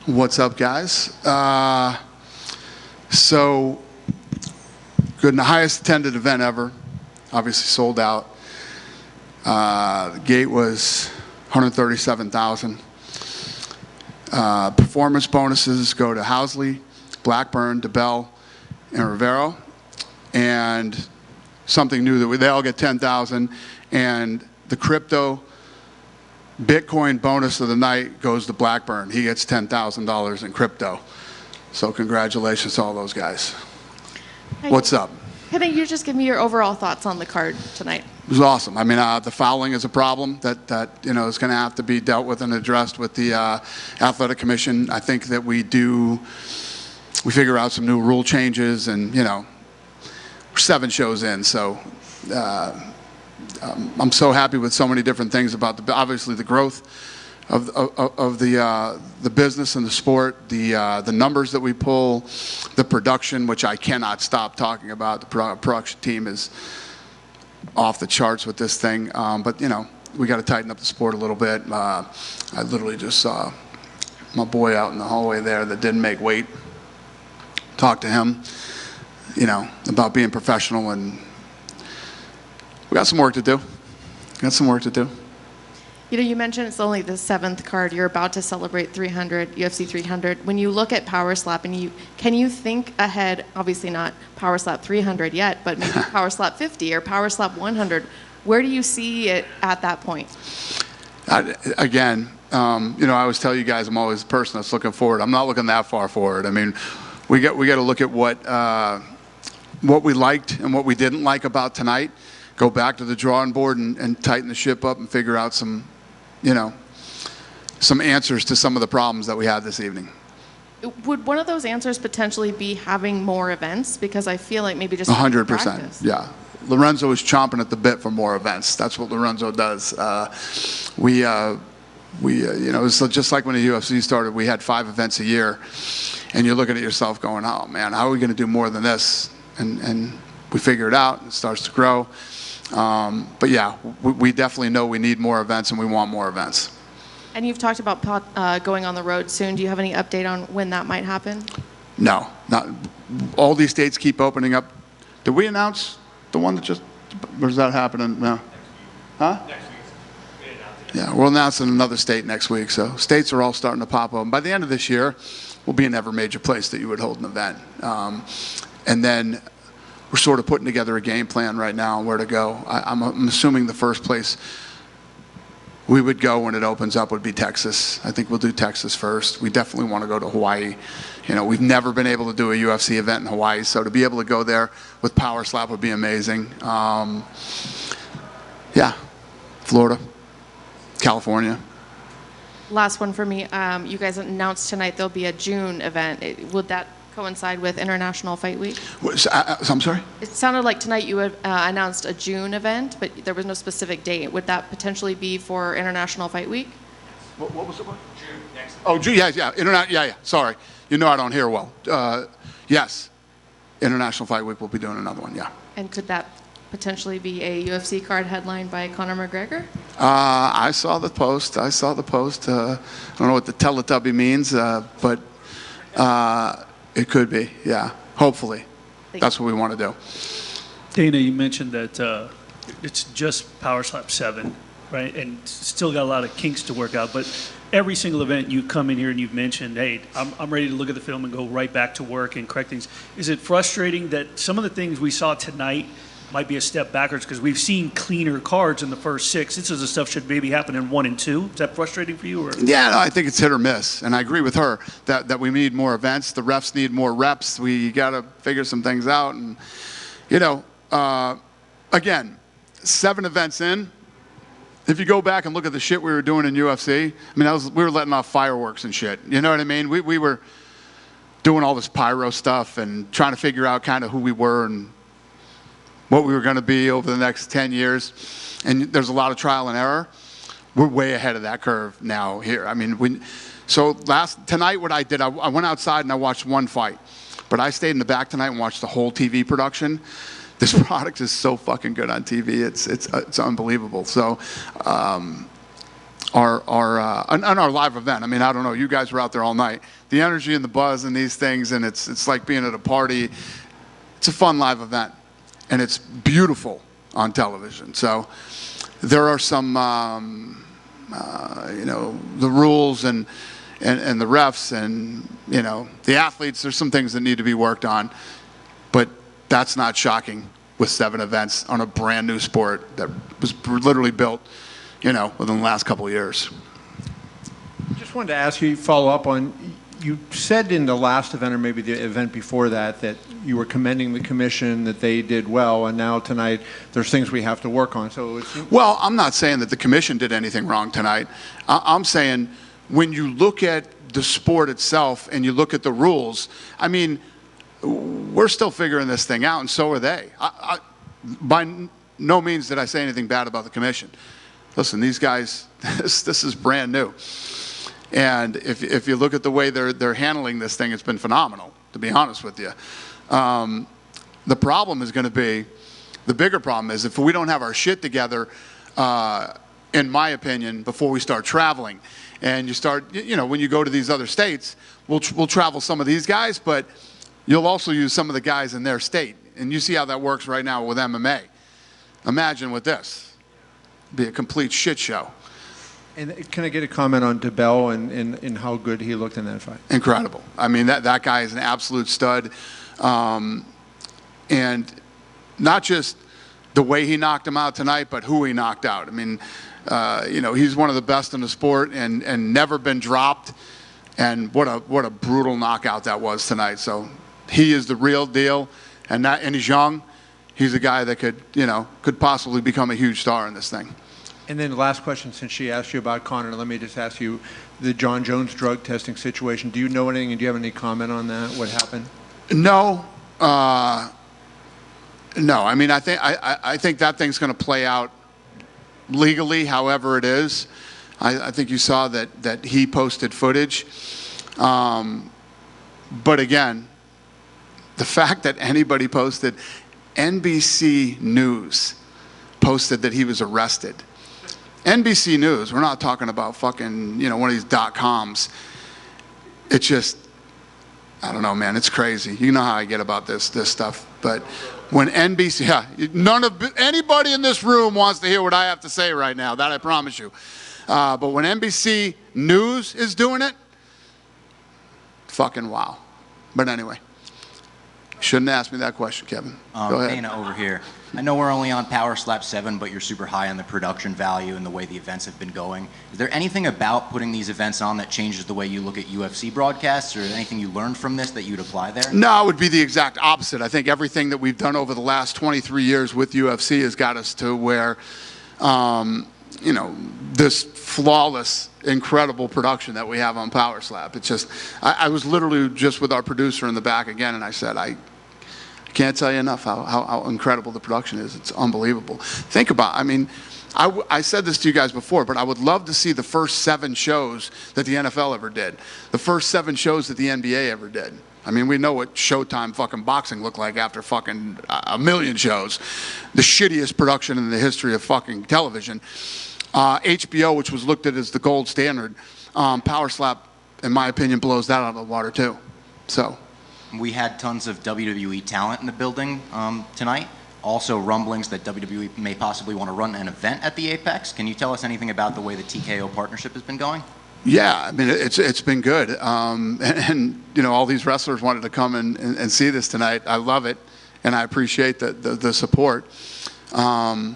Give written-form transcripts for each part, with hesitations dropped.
What's up, guys? So good, and the highest attended event ever. Obviously sold out. The gate was 137,000. Performance bonuses go to Housley, Blackburn, DeBell, and Rivero. And something new that they all get 10,000. And the crypto Bitcoin bonus of the night goes to Blackburn. He gets $10,000 in crypto. So congratulations to all those guys. What's up? I think you just give me your overall thoughts on the card tonight. It was awesome. I mean, the fouling is a problem that is going to have to be dealt with and addressed with the athletic commission. I think that we figure out some new rule changes, and we're 7 shows in, so I'm so happy with so many different things about obviously the growth of the business and the sport, the numbers that we pull, the production, which I cannot stop talking about. The production team is off the charts with this thing, but we got to tighten up the sport a little bit. I literally just saw my boy out in the hallway there that didn't make weight. Talked to him, about being professional, and we got some work to do. You mentioned it's only the 7th card. You're about to celebrate 300, UFC 300. When you look at Power Slap, can you think ahead, obviously not Power Slap 300 yet, but maybe Power Slap 50 or Power Slap 100, where do you see it at that point? Again, I always tell you guys I'm always the person that's looking forward. I'm not looking that far forward. I mean, we got to look at what we liked and what we didn't like about tonight. Go back to the drawing board and tighten the ship up and figure out some answers to some of the problems that we had this evening. Would one of those answers potentially be having more events? Because I feel like maybe just 100%. Yeah. Lorenzo is chomping at the bit for more events. That's what Lorenzo does. It's just like when the UFC started, we had 5 events a year, and you're looking at yourself going, oh man, how are we going to do more than this? And we figure it out, and it starts to grow. But yeah, we definitely know we need more events, and we want more events. And you've talked about going on the road soon. Do you have any update on when that might happen? No, not all these states keep opening up. Did we announce the one that just, or is that happening now? Huh? Next week. Yeah, we'll announce in another state next week. So states are all starting to pop up. By the end of this year, we'll be in every major place that you would hold an event. And then we're sort of putting together a game plan right now on where to go. I'm assuming the first place we would go when it opens up would be Texas. I think we'll do Texas first. We definitely want to go to Hawaii. We've never been able to do a UFC event in Hawaii, so to be able to go there with Power Slap would be amazing. Yeah, Florida, California. Last one for me. You guys announced tonight there'll be a June event. Would that coincide with International Fight Week? I'm sorry? It sounded like tonight you had announced a June event, but there was no specific date. Would that potentially be for International Fight Week? What was it? June. Next. Oh, June, yeah. Yeah. Sorry. I don't hear well. Yes. International Fight Week will be doing another one, yeah. And could that potentially be a UFC card headlined by Conor McGregor? I saw the post. I don't know what the Teletubby means, but it could be, yeah. Hopefully. That's what we want to do. Dana, you mentioned that it's just Power Slap 7, right? And still got a lot of kinks to work out. But every single event you come in here and you've mentioned, hey, I'm ready to look at the film and go right back to work and correct things. Is it frustrating that some of the things we saw tonight might be a step backwards because we've seen cleaner cards in the first 6? This is the stuff should maybe happen in 1 and 2. Is that frustrating for you? Or? Yeah, no, I think it's hit or miss, and I agree with her that we need more events. The refs need more reps. We got to figure some things out, and again, 7 events in. If you go back and look at the shit we were doing in UFC, I mean, we were letting off fireworks and shit. You know what I mean? We were doing all this pyro stuff and trying to figure out kind of who we were and what we were going to be over the next 10 years. And there's a lot of trial and error. We're way ahead of that curve now here. I mean, tonight what I did, I went outside and I watched 1 fight. But I stayed in the back tonight and watched the whole TV production. This product is so fucking good on TV. It's unbelievable. So on our live event. I mean, I don't know. You guys were out there all night. The energy and the buzz and these things, and it's like being at a party. It's a fun live event, and it's beautiful on television. So there are some, the rules and the refs and, the athletes. There's some things that need to be worked on, but that's not shocking with 7 events on a brand new sport that was literally built, within the last couple of years. Just wanted to ask you, follow up on, you said in the last event or maybe the event before that you were commending the commission, that they did well, and now tonight there's things we have to work on. So well, I'm not saying that the commission did anything wrong tonight. I'm saying when you look at the sport itself and you look at the rules, I mean, we're still figuring this thing out, and so are they. By no means did I say anything bad about the commission. Listen, these guys, this is brand new. And if you look at the way they're handling this thing, it's been phenomenal, to be honest with you. The problem is going to be, the bigger problem is if we don't have our shit together, in my opinion, before we start traveling. And you start, when you go to these other states, we'll travel some of these guys, but you'll also use some of the guys in their state. And you see how that works right now with MMA. Imagine with this. It'd be a complete shit show. And can I get a comment on DeBell and how good he looked in that fight? Incredible. I mean, that guy is an absolute stud. And not just the way he knocked him out tonight, but who he knocked out. I mean, he's one of the best in the sport and never been dropped. And what a brutal knockout that was tonight. So he is the real deal. And he's young. He's a guy that could possibly become a huge star in this thing. And then the last question, since she asked you about Conor, let me just ask you, the Jon Jones drug testing situation. Do you know anything, and do you have any comment on that? What happened? No. No. I mean, I think that thing's going to play out legally, however it is. I think you saw that he posted footage. But again, the fact that anybody posted, NBC News posted that he was arrested. NBC News, we're not talking about fucking, one of these .coms. It's just, I don't know, man, it's crazy. You know how I get about this stuff. But when NBC, anybody in this room wants to hear what I have to say right now, that I promise you. But when NBC News is doing it, fucking wow. But anyway, shouldn't ask me that question, Kevin. Go ahead. Dana over here. I know we're only on Power Slap 7, but you're super high on the production value and the way the events have been going. Is there anything about putting these events on that changes the way you look at UFC broadcasts, or anything you learned from this that you'd apply there? No, it would be the exact opposite. I think everything that we've done over the last 23 years with UFC has got us to where, this flawless, incredible production that we have on Power Slap. It's just, I was literally just with our producer in the back again, and I said, I can't tell you enough how incredible the production is. It's unbelievable. Think about, I said this to you guys before, but I would love to see the first 7 shows that the NFL ever did. The first 7 shows that the NBA ever did. I mean, we know what Showtime fucking boxing looked like after fucking a million shows. The shittiest production in the history of fucking television. HBO, which was looked at as the gold standard, Power Slap, in my opinion, blows that out of the water too. So. We had tons of WWE talent in the building tonight. Also rumblings that WWE may possibly want to run an event at the Apex. Can you tell us anything about the way the TKO partnership has been going? Yeah, I mean, it's been good. And all these wrestlers wanted to come and see this tonight. I love it, and I appreciate the support. And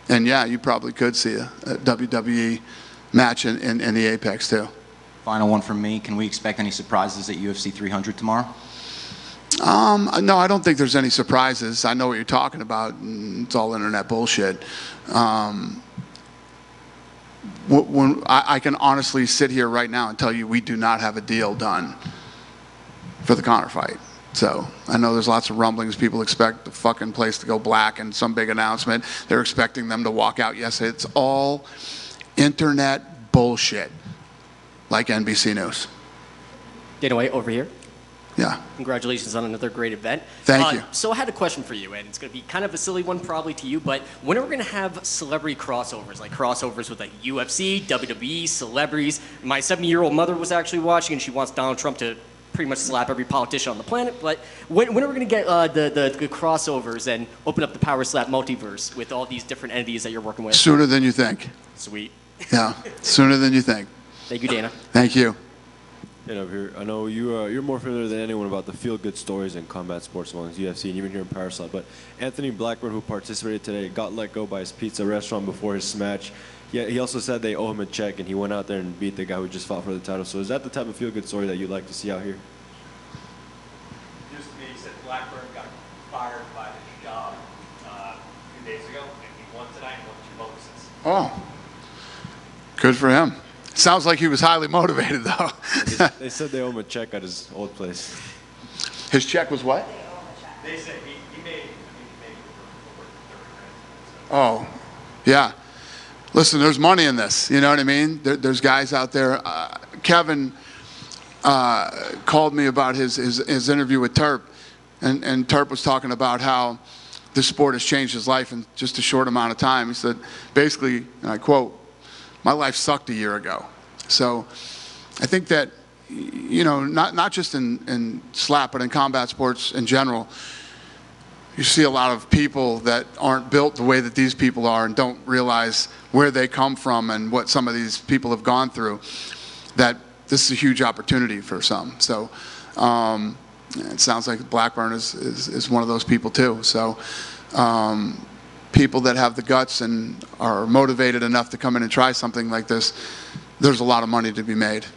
yeah, you probably could see a WWE match in the Apex too. Final one from me. Can we expect any surprises at UFC 300 tomorrow? No, I don't think there's any surprises. I know what you're talking about, and it's all internet bullshit. When I can honestly sit here right now and tell you we do not have a deal done for the Conor fight. So I know there's lots of rumblings. People expect the fucking place to go black and some big announcement. They're expecting them to walk out. Yes, it's all internet bullshit, like NBC News. Dana White over here. Yeah. Congratulations on another great event. Thank you. So I had a question for you, and it's going to be kind of a silly one probably to you, but when are we going to have celebrity crossovers, like crossovers with like UFC, WWE, celebrities? My 70-year-old mother was actually watching, and she wants Donald Trump to pretty much slap every politician on the planet. But when are we going to get the crossovers and open up the Power Slap multiverse with all these different entities that you're working with? Sooner than you think. Sweet. Yeah, sooner than you think. Thank you, Dana. Thank you. And over here, I know you're more familiar than anyone about the feel-good stories in combat sports amongst UFC and even here in Power Slap. But Anthony Blackburn, who participated today, got let go by his pizza restaurant before his match. Yeah, he also said they owe him a check, and he went out there and beat the guy who just fought for the title. So is that the type of feel-good story that you'd like to see out here? Used to be, he said Blackburn got fired by his job a few days ago, and he won tonight and won 2 bonuses. Oh, good for him. Sounds like he was highly motivated, though. They said they owe him a check at his old place. His check was what? They said he made over 30 grand. Oh, yeah. Listen, there's money in this. You know what I mean? There's guys out there. Kevin called me about his interview with Terp, and Terp was talking about how this sport has changed his life in just a short amount of time. He said, basically, and I quote, "My life sucked a year ago." So I think that, you know, not just in slap, but in combat sports in general, you see a lot of people that aren't built the way that these people are and don't realize where they come from and what some of these people have gone through, that this is a huge opportunity for some. So it sounds like Blackburn is one of those people too. So people that have the guts and are motivated enough to come in and try something like this, there's a lot of money to be made.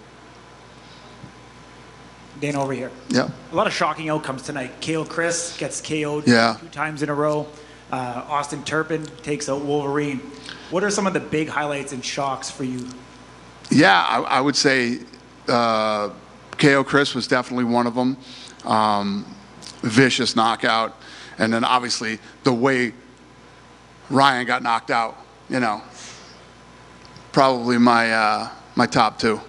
Dana over here. Yeah. A lot of shocking outcomes tonight. KO Chris gets KO'd Yeah. 2 times in a row. Austin Turpin takes out Wolverine. What are some of the big highlights and shocks for you? Yeah, I would say KO Chris was definitely one of them. Vicious knockout. And then obviously the way Ryan got knocked out, you know, probably my top 2.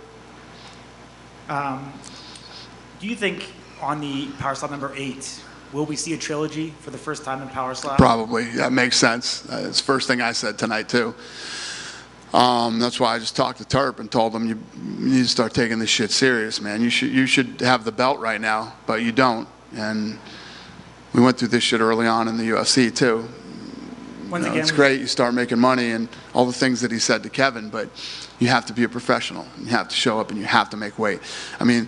Do you think on the Power Slap number 8, will we see a trilogy for the first time in Power Slap? Probably. That makes sense. It's the first thing I said tonight, too. That's why I just talked to Terp and told him, you need to start taking this shit serious, man. You should have the belt right now, but you don't. And we went through this shit early on in the UFC, too. Once again, it's great. You start making money and all the things that he said to Kevin, but you have to be a professional. You have to show up and you have to make weight. I mean,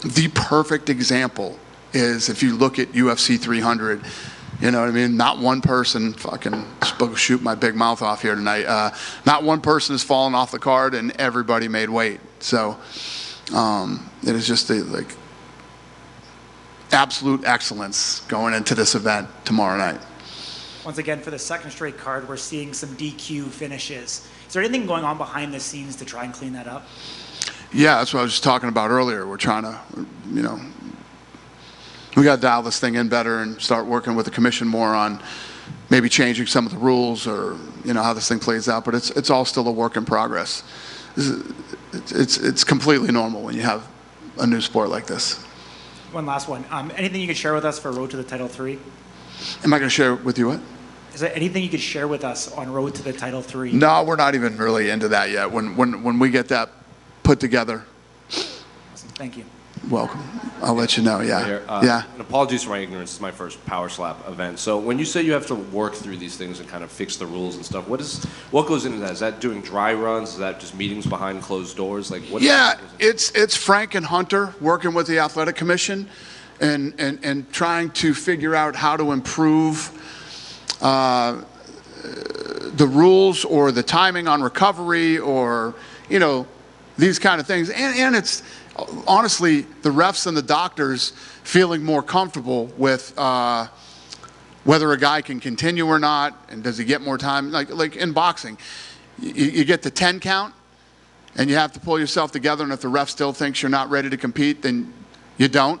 the perfect example is if you look at UFC 300, you know what I mean? Not one person, fucking shoot my big mouth off here tonight. Not one person has fallen off the card and everybody made weight. So it is just like absolute excellence going into this event tomorrow night. once again, for the second straight card, we're seeing some DQ finishes. Is there anything going on behind the scenes to try and clean that up? Yeah, that's what I was just talking about earlier. We're trying to, you know, we got to dial this thing in better and start working with the commission more on maybe changing some of the rules or, you know, how this thing plays out. But it's all still a work in progress. It's completely normal when you have a new sport like this. One last one. Anything you could share with us for Road to the Title 3? Am I going to share with you what? Is there anything you could share with us on Road to the Title 3? No, we're not even really into that yet. When we get that put together. Awesome. Thank you. Welcome. I'll let you know. Yeah. Yeah. And apologies for my ignorance. It's my first Power Slap event. So when you say you have to work through these things and kind of fix the rules and stuff, what goes into that? Is that doing dry runs? Is that just meetings behind closed doors? Like what? Yeah, it's Frank and Hunter working with the athletic commission and trying to figure out how to improve the rules or the timing on recovery or, you know, these kind of things. And it's honestly the refs and the doctors feeling more comfortable with whether a guy can continue or not, and does he get more time. Like in boxing, you get the 10 count and you have to pull yourself together, and if the ref still thinks you're not ready to compete, then you don't.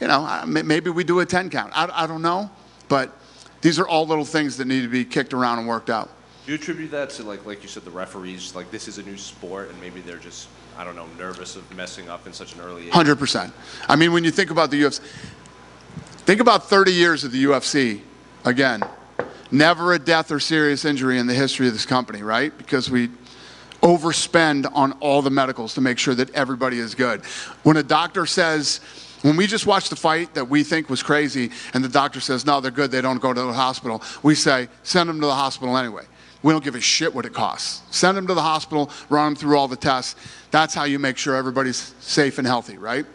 You know, maybe we do a 10 count. I don't know, but these are all little things that need to be kicked around and worked out. Do you attribute that to, like you said, the referees, like this is a new sport and maybe they're just, I don't know, nervous of messing up in such an early age? 100%. I mean, when you think about the UFC, think about 30 years of the UFC. Again, never a death or serious injury in the history of this company, right? Because we overspend on all the medicals to make sure that everybody is good. When a doctor says, when we just watched the fight that we think was crazy and the doctor says, no, they're good, they don't go to the hospital, we say, send them to the hospital anyway. We don't give a shit what it costs. Send them to the hospital, run them through all the tests. That's how you make sure everybody's safe and healthy, right?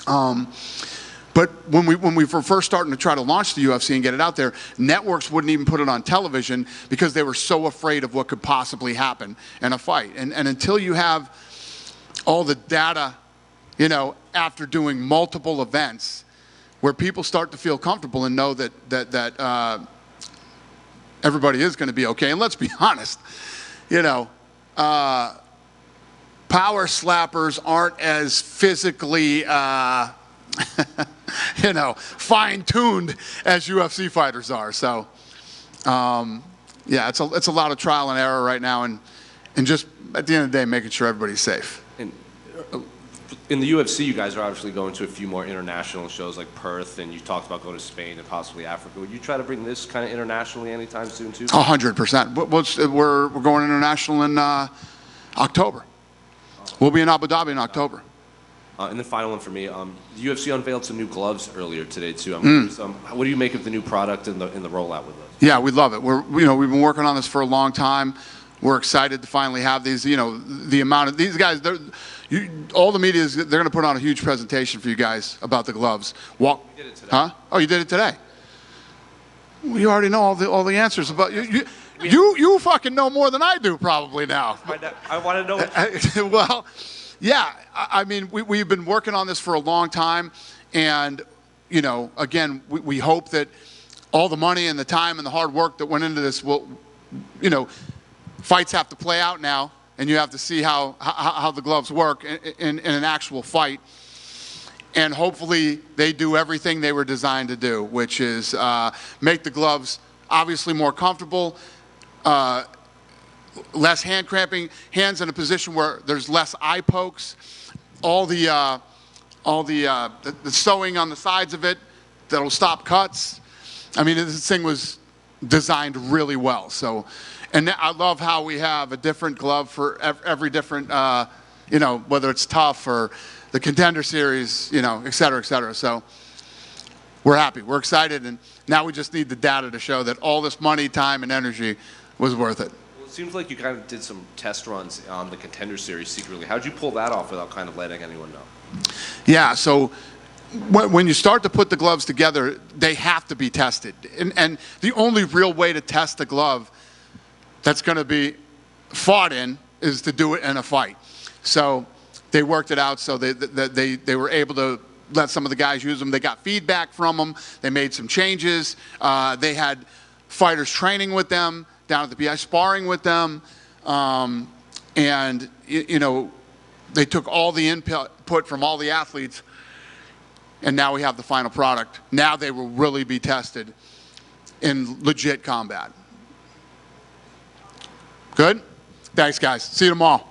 But when we were first starting to try to launch the UFC and get it out there, networks wouldn't even put it on television because they were so afraid of what could possibly happen in a fight. And until you have all the data, you know, after doing multiple events, where people start to feel comfortable and know that everybody is going to be okay. And let's be honest, you know, power slappers aren't as physically, you know, fine-tuned as UFC fighters are. So, yeah, it's a lot of trial and error right now, and just at the end of the day, making sure everybody's safe. And in the UFC, you guys are obviously going to a few more international shows like Perth, and you talked about going to Spain and possibly Africa. Would you try to bring this kind of internationally anytime soon, too? 100%. We're going international in October. We'll be in Abu Dhabi in October. And the final one for me, the UFC unveiled some new gloves earlier today, too. I'm curious, what do you make of the new product in the rollout with those? Yeah, we love it. We've been working on this for a long time. We're excited to finally have these. You know, the amount of these guys. All the media they're going to put on a huge presentation for you guys about the gloves. We did it today. Huh? Oh, you did it today. We already know all the answers about you. You fucking know more than I do probably now. I want to know. Well, yeah. I mean, we've been working on this for a long time, and you know, again, we hope that all the money and the time and the hard work that went into this will, you know, fights have to play out now, and you have to see how the gloves work in an actual fight. And hopefully they do everything they were designed to do, which is make the gloves obviously more comfortable, less hand cramping, hands in a position where there's less eye pokes, all the sewing on the sides of it that'll stop cuts. I mean, this thing was designed really well. So, and I love how we have a different glove for every different, you know, whether it's tough or the Contender Series, you know, et cetera, et cetera. So we're happy, we're excited, and now we just need the data to show that all this money, time, and energy was worth it. Well, it seems like you kind of did some test runs on the Contender Series secretly. How'd you pull that off without kind of letting anyone know? Yeah, so when you start to put the gloves together, they have to be tested. And the only real way to test a glove that's going to be fought in is to do it in a fight. So they worked it out so they were able to let some of the guys use them. They got feedback from them. They made some changes. They had fighters training with them, down at the BI sparring with them. And, you know, they took all the input from all the athletes, and now we have the final product. Now they will really be tested in legit combat. Good? Thanks, guys. See you tomorrow.